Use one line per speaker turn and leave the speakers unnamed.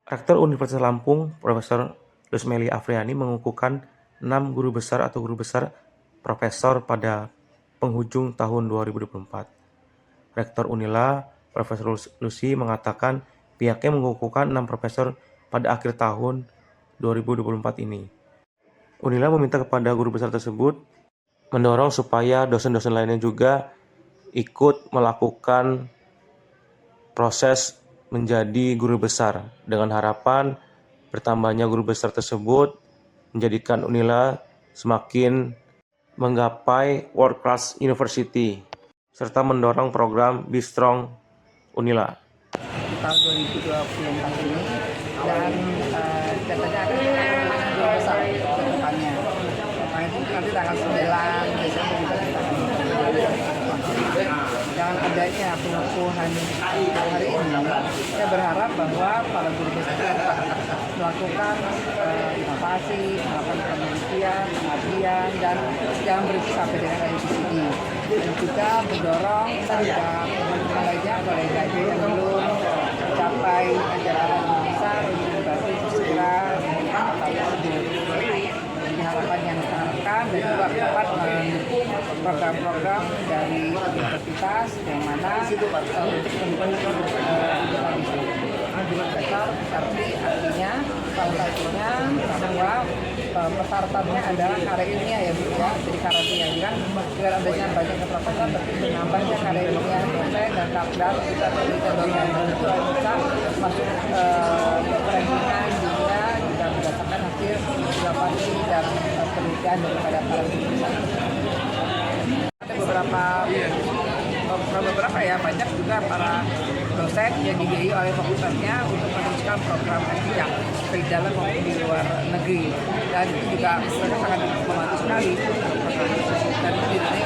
Rektor Universitas Lampung, Profesor Lusmeli Afriani mengukuhkan 6 guru besar atau guru besar profesor pada penghujung tahun 2024. Rektor Unila, Profesor Lucy mengatakan pihaknya mengukuhkan 6 profesor pada akhir tahun 2024 ini. Unila meminta kepada guru besar tersebut mendorong supaya dosen-dosen lainnya juga ikut melakukan proses menjadi guru besar dengan harapan bertambahnya guru besar tersebut menjadikan Unila semakin menggapai world class university serta mendorong program Be Strong Unila.
Tahun 2024 ini dan katanya akan guru besar ke depannya. Makanya nanti tanggal 9 Desember juga kita akan dengan adanya pengukuhan hari ini, saya berharap bahwa para guru besar dapat melakukan inovasi, melakukan penelitian, pengabdian, dan jangan berhenti sampai dengan PhD. Dan juga mendorong teman-teman lainnya, kolega yang belum mencapai ajaran besar untuk berarti segera atau jadi harapan yang kita harapkan dan juga dapat mendukung program-program dari universitas yang mana untuk mendukung besar tapi artinya salah satunya bahwa persyaratannya adalah karya ilmiah ya Bu ya. Jadi karya ilmiah kan dengan adanya banyaknya profesor berarti menambahnya karya ilmiah dosen dan kapdal kita penelitian yang itu bisa masuk rankingan dunia juga berdasarkan hasil inovasi dan penelitian daripada para guru. Ada beberapa ya banyak juga para dosen yang dibiayai oleh fakultasnya untuk meneruskan program S3 baik di dalam maupun di luar negeri, dan itu juga mereka sangat membantu sekali untuk program dan itu didanai